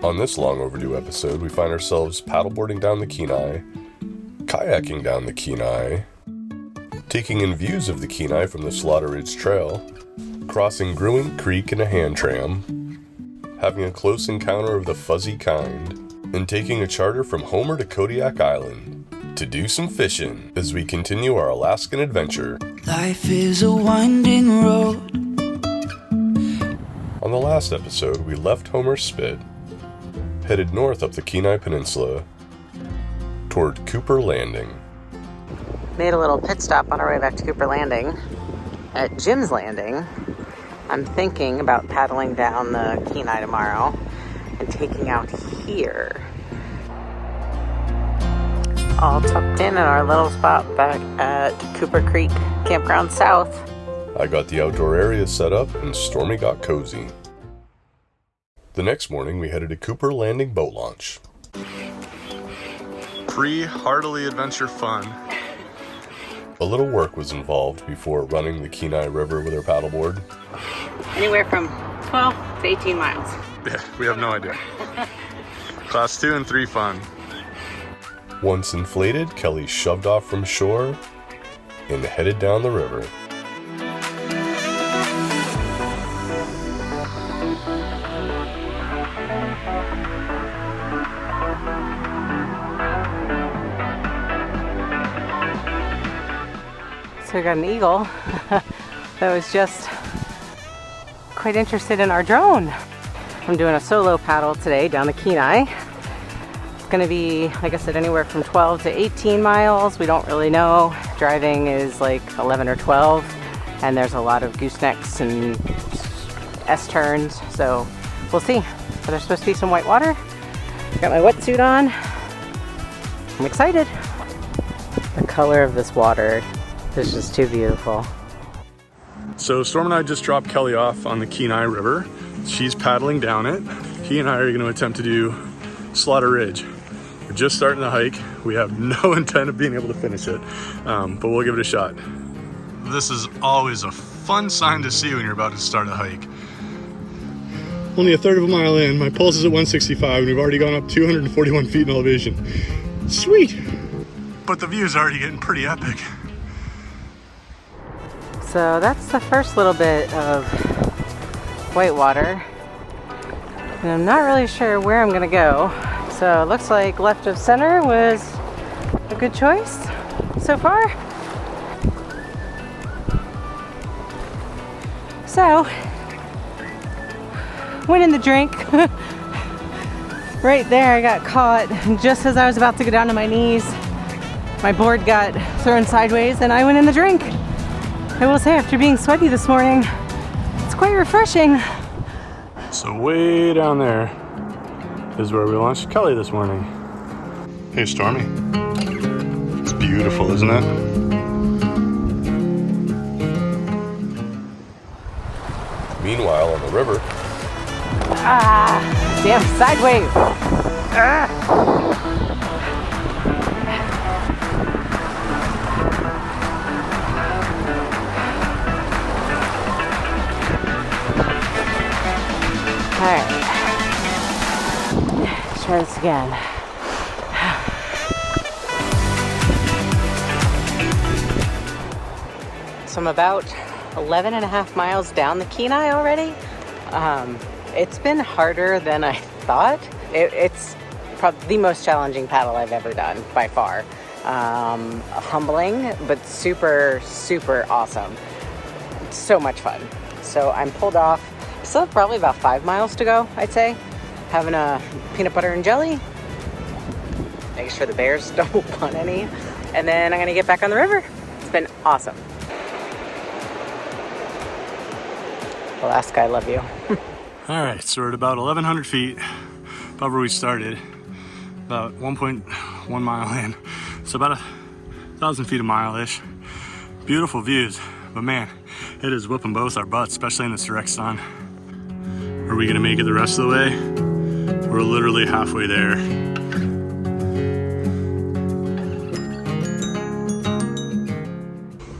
On this long overdue episode, we find ourselves paddleboarding down the Kenai, kayaking down the Kenai, taking in views of the Kenai from the Slaughter Ridge Trail, crossing Grewingk Creek in a hand tram, having a close encounter of the fuzzy kind, and taking a charter from Homer to Kodiak Island to do some fishing as we continue our Alaskan adventure. Life is a winding road. On the last episode, we left Homer's Spit, headed north up the Kenai Peninsula toward Cooper Landing. Made a little pit stop on our way back to Cooper Landing. At Jim's Landing, I'm thinking about paddling down the Kenai tomorrow and taking out here. All tucked in our little spot back at Cooper Creek Campground South. I got the outdoor area set up and Stormy got cozy. The next morning, we headed to Cooper Landing boat launch. Pre-heartily adventure fun. A little work was involved before running the Kenai River with our paddleboard. Anywhere from 12 to 18 miles. Yeah, we have no idea. Class 2 and 3 fun. Once inflated, Kelly shoved off from shore and headed down the river. So we got an eagle that was just quite interested in our drone. I'm doing a solo paddle today down the Kenai. It's gonna be, like I said, anywhere from 12 to 18 miles. We don't really know. Driving is like 11 or 12, and there's a lot of goosenecks and S-turns, so we'll see. But there's supposed to be some whitewater. Got my wetsuit on. I'm excited. The color of this water is just too beautiful. So Storm and I just dropped Kelly off on the Kenai River. She's paddling down it. He and I are going to attempt to do Slaughter Ridge. We're just starting the hike. We have no intent of being able to finish it, but we'll give it a shot. This is always a fun sign to see when you're about to start a hike. Only a third of a mile in, my pulse is at 165, and we've already gone up 241 feet in elevation. Sweet! But the view is already getting pretty epic. So that's the first little bit of whitewater, and I'm not really sure where I'm gonna go. So it looks like left of center was a good choice so far. So, went in the drink. Right there I got caught just as I was about to go down to my knees. My board got thrown sideways and I went in the drink. I will say, after being sweaty this morning, it's quite refreshing. So way down there is where we launched Kelly this morning. Hey Stormy, it's beautiful, isn't it? Meanwhile, on the river, Damn side wave. All right, let's try this again. So I'm about 11 and a half miles down the Kenai already. It's been harder than I thought. It's probably the most challenging paddle I've ever done by far. Humbling, but super, super awesome. So much fun. So I'm pulled off. Still have probably about 5 miles to go, I'd say. Having a peanut butter and jelly. Making sure the bears don't want any. And then I'm gonna get back on the river. It's been awesome. Alaska, I love you. all right, so we're at about 1,100 feet above where we started, about 1.1 mile in. So about 1,000 feet a mile-ish. Beautiful views, but man, it is whooping both our butts, especially in this direct sun. Are we gonna make it the rest of the way? We're literally halfway there.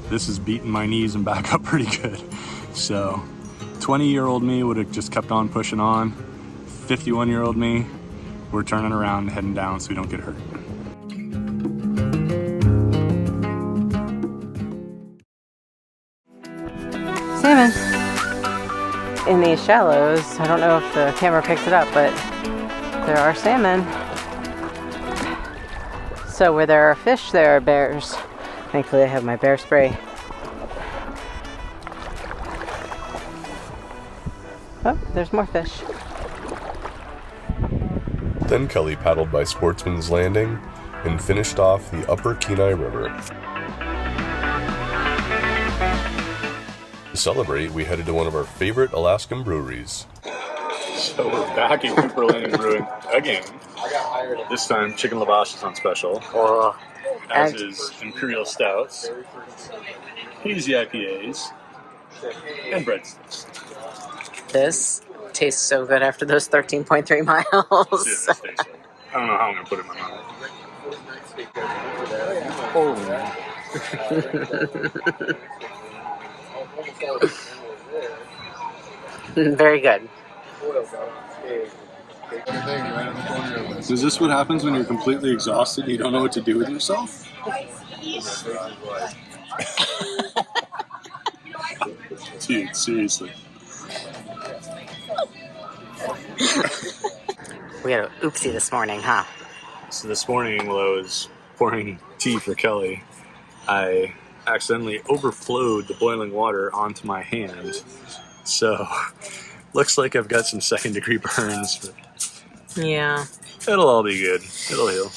This is beating my knees and back up pretty good. So 20-year-old me would have just kept on pushing on. 51-year-old me, we're turning around and heading down so we don't get hurt. Salmon in these shallows. I don't know if the camera picks it up, but there are salmon. So where there are fish, there are bears. Thankfully I have my bear spray. Oh, there's more fish. Then Kelly paddled by Sportsman's Landing and finished off the Upper Kenai River. To celebrate, we headed to one of our favorite Alaskan breweries. So we're back at Upper Landing Brewing again. This time, chicken lavash is on special. As is Imperial Stouts, hazy IPAs, and breadsticks. This tastes so good after those 13.3 miles. Dude, this tastes good. I don't know how I'm going to put it in my mouth. Very good. Is this what happens when you're completely exhausted and you don't know what to do with yourself? Dude, seriously. We had an oopsie this morning, huh? So this morning, while I was pouring tea for Kelly, I accidentally overflowed the boiling water onto my hand. So, looks like I've got some second-degree burns, but Yeah. it'll all be good. It'll heal.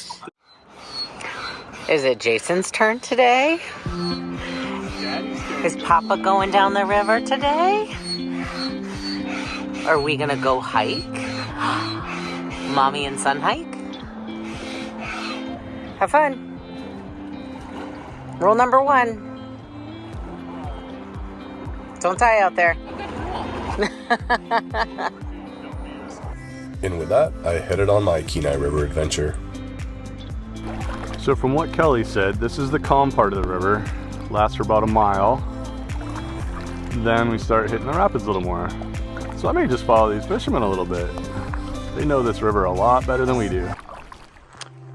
Is it Jason's turn today? Is Papa going down the river today? Are we gonna go hike? Mommy and son hike? Have fun. Rule number 1. Don't die out there. And with that, I headed on my Kenai River adventure. So from what Kelly said, this is the calm part of the river. Lasts for about a mile. Then we start hitting the rapids a little more. So I may just follow these fishermen a little bit. They know this river a lot better than we do.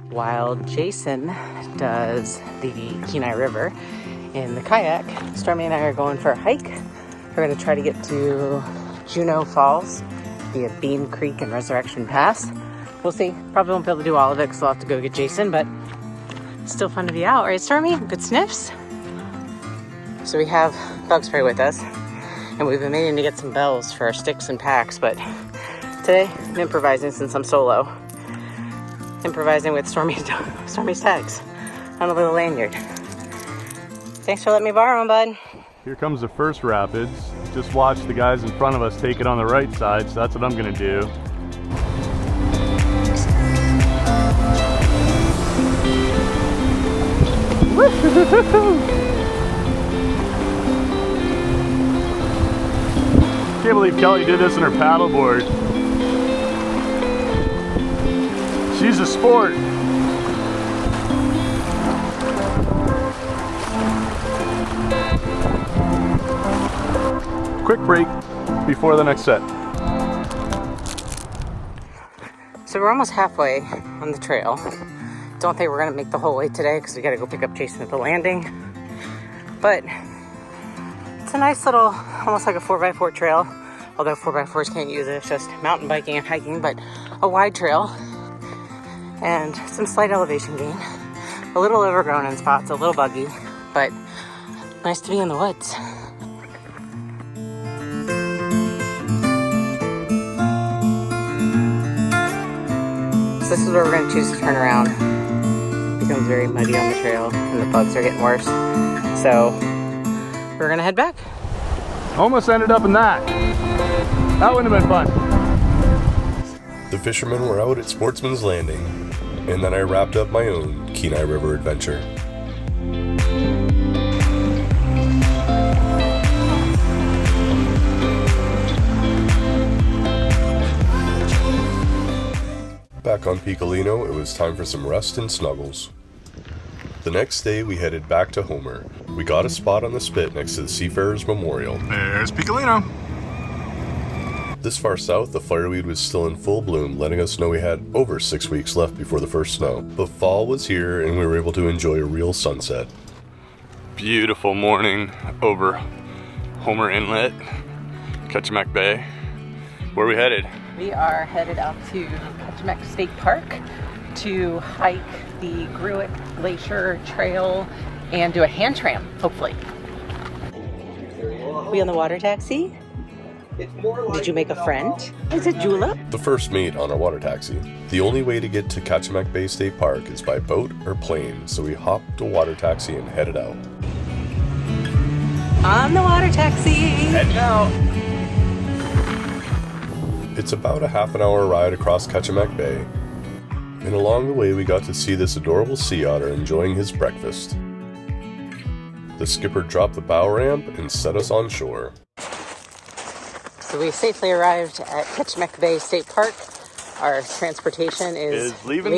While Jason does the Kenai River in the kayak, Stormy and I are going for a hike. We're going to try to get to Juneau Falls via Bean Creek and Resurrection Pass. We'll see. Probably won't be able to do all of it because I'll have to go get Jason, but it's still fun to be out, right, Stormy? Good sniffs. So we have bug spray with us, and we've been meaning to get some bells for our sticks and packs, but today I'm improvising since I'm solo. Improvising with Stormy's tags on a little lanyard. Thanks for letting me borrow them, bud. Here comes the first rapids. Just watch the guys in front of us take it on the right side, so that's what I'm gonna do. Can't believe Kelly did this in her paddleboard. She's a sport. Quick break before the next set. So we're almost halfway on the trail. Don't think we're gonna make the whole way today because we gotta go pick up Jason at the landing. But it's a nice little, almost like a 4x4 trail. Although 4x4s can't use it, it's just mountain biking and hiking, but a wide trail. And some slight elevation gain. A little overgrown in spots, a little buggy, but nice to be in the woods. So this is where we're going to choose to turn around. It becomes very muddy on the trail and the bugs are getting worse. So we're going to head back. Almost ended up in that. That wouldn't have been fun. The fishermen were out at Sportsman's Landing, and then I wrapped up my own Kenai River adventure. Back on Piccolino, it was time for some rest and snuggles. The next day, we headed back to Homer. We got a spot on the spit next to the Seafarers Memorial. There's Piccolino. This far south, the fireweed was still in full bloom, letting us know we had over 6 weeks left before the first snow. But fall was here and we were able to enjoy a real sunset. Beautiful morning over Homer Inlet, Kachemak Bay. Where are we headed? We are headed out to Kachemak State Park to hike the Grewingk Glacier trail and do a hand tram, hopefully. We on the water taxi? Did you make a friend? Is it Jula? The first mate on our water taxi. The only way to get to Kachemak Bay State Park is by boat or plane, so we hopped a water taxi and headed out. On the water taxi! Heading out! It's about a half an hour ride across Kachemak Bay, and along the way we got to see this adorable sea otter enjoying his breakfast. The skipper dropped the bow ramp and set us on shore. So we safely arrived at Kachemak Bay State Park. Our transportation is leaving.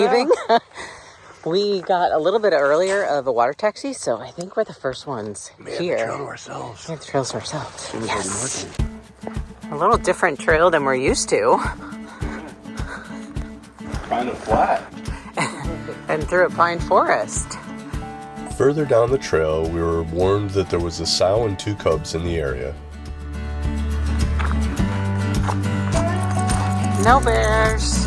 We got a little bit earlier of a water taxi, so I think we're the first ones here. The trail to ourselves. We have the trails to ourselves. Yes. A little different trail than we're used to. Kind of flat. And through a pine forest. Further down the trail, we were warned that there was a sow and 2 cubs in the area. No bears.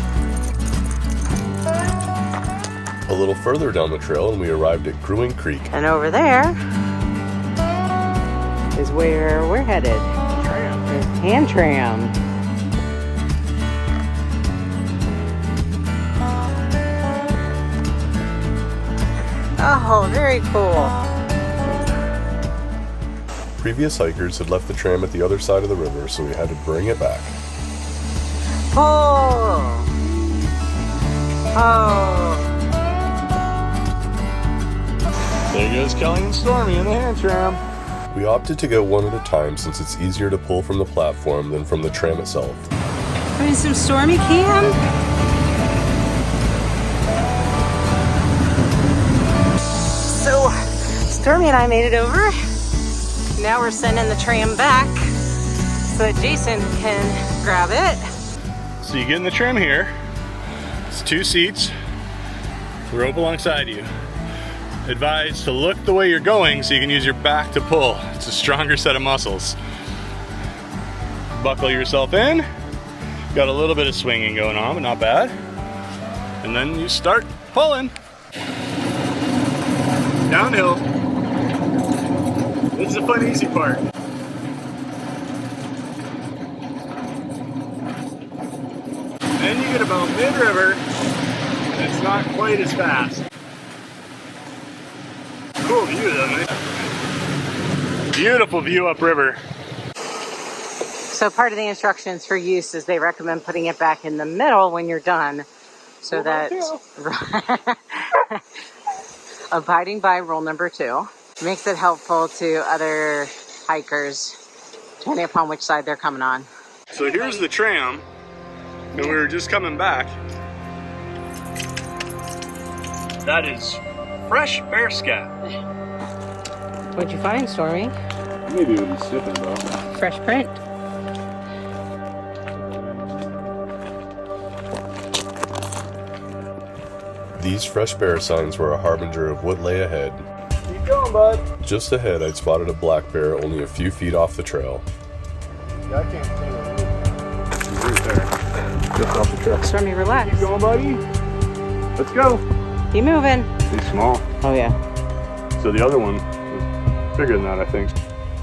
A little further down the trail and we arrived at Grewingk Creek. And over there is where we're headed. Hand tram. Oh, very cool. Previous hikers had left the tram at the other side of the river, so we had to bring it back. Oh. There goes Kelly and Stormy in the hand tram. We opted to go one at a time since it's easier to pull from the platform than from the tram itself. Having some Stormy can. So, Stormy and I made it over. Now we're sending the tram back so that Jason can grab it. So you get in the tram here. It's 2 seats. The rope alongside you. Advised to look the way you're going so you can use your back to pull. It's a stronger set of muscles. Buckle yourself in. Got a little bit of swinging going on, but not bad. And then you start pulling. Downhill. This is the fun, easy part. Then you get about mid-river, and it's not quite as fast. Cool view though, man. Beautiful view upriver. So part of the instructions for use is they recommend putting it back in the middle when you're done, so that abiding by rule number 2 makes it helpful to other hikers depending upon which side they're coming on. So here's the tram, and we were just coming back. That is fresh bear scat. What'd you find, Stormy? Maybe it was sniffing, bro. Fresh print. These fresh bear signs were a harbinger of what lay ahead. Keep going, bud. Just ahead, I'd spotted a black bear only a few feet off the trail. Yeah, I can't see it. He's right there. Just off the trail. Stormy, relax. Keep going, buddy. Let's go. Keep moving. He's small. Oh yeah. So the other one was bigger than that, I think.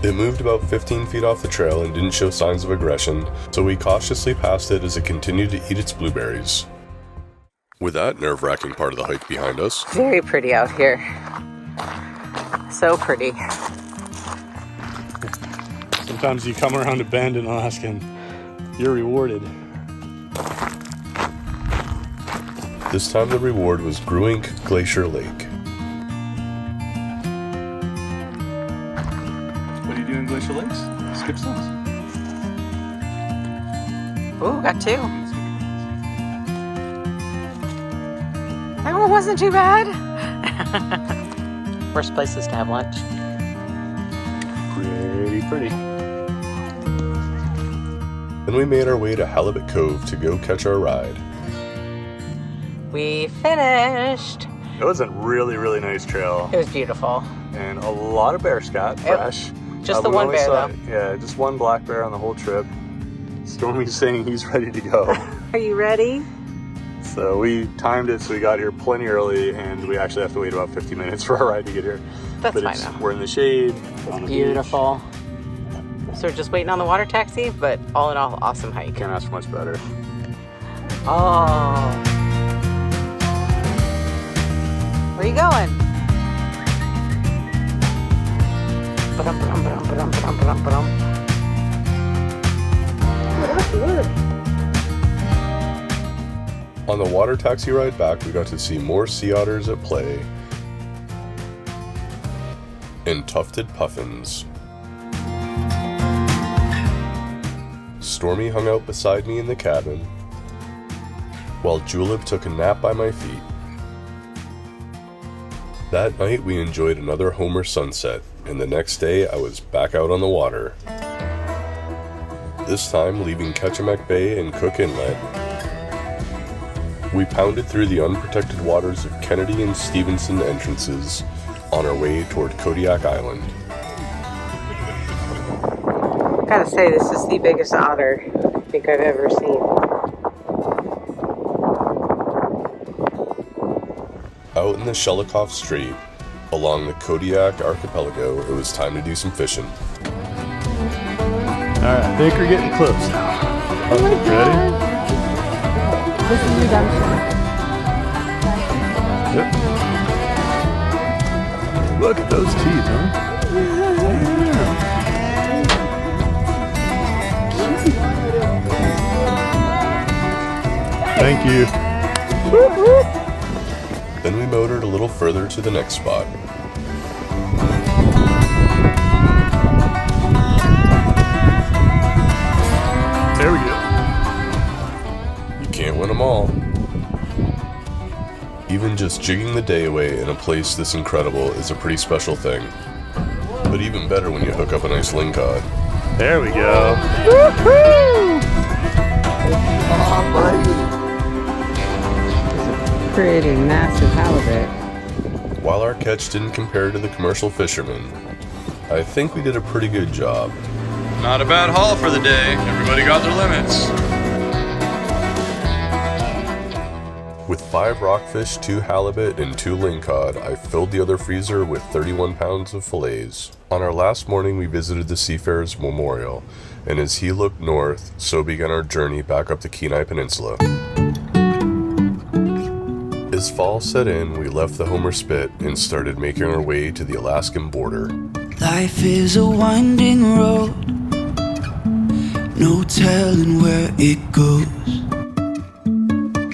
It moved about 15 feet off the trail and didn't show signs of aggression, so we cautiously passed it as it continued to eat its blueberries. With that nerve-wracking part of the hike behind us, Very pretty out here. So pretty. sometimes you come around a bend in Alaska and you're rewarded. This time the reward was Grewingk Glacier Lake. What do you do in Glacier Lakes? Skip stones. Ooh, got 2. That one wasn't too bad. Worst places to have lunch. Pretty. Then we made our way to Halibut Cove to go catch our ride. We finished. It was a really, really nice trail. It was beautiful. And a lot of bear scat, fresh. Just the we one only bear saw- though. Yeah, just one black bear on the whole trip. Stormy's saying he's ready to go. Are you ready? So we timed it so we got here plenty early, and we actually have to wait about 50 minutes for our ride to get here. That's but fine though. we're in the shade. On the Beautiful. So we're just waiting on the water taxi, but all in all, awesome hike. beach. Can't ask for much better. Oh. Where are you going? Ba-dum, ba-dum, ba-dum, ba-dum, ba-dum, ba-dum, ba-dum. On the water taxi ride back, we got to see more sea otters at play and tufted puffins. Stormy hung out beside me in the cabin, while Julep took a nap by my feet. That night we enjoyed another Homer sunset, and the next day I was back out on the water. This time leaving Kachemak Bay and Cook Inlet. We pounded through the unprotected waters of Kennedy and Stevenson entrances on our way toward Kodiak Island. Gotta say, this is the biggest otter I think I've ever seen. Out in the Shelikoff Strait, along the Kodiak archipelago, it was time to do some fishing. Alright, I think we're getting close now. Ready? This is redemption. Yep. Look at those teeth, huh? Thank you. Then we motored a little further to the next spot. There we go. You can't win them all. Even just jigging the day away in a place this incredible is a pretty special thing. But even better when you hook up a nice lingcod. There we go. Woohoo! Pretty massive halibut. While our catch didn't compare to the commercial fishermen, I think we did a pretty good job. Not a bad haul for the day. Everybody got their limits. With 5 rockfish, 2 halibut, and 2 lingcod, I filled the other freezer with 31 pounds of fillets. On our last morning, we visited the Seafarers Memorial, and as he looked north, so began our journey back up the Kenai Peninsula. As fall set in, we left the Homer Spit and started making our way to the Alaskan border. Life is a winding road, no telling where it goes.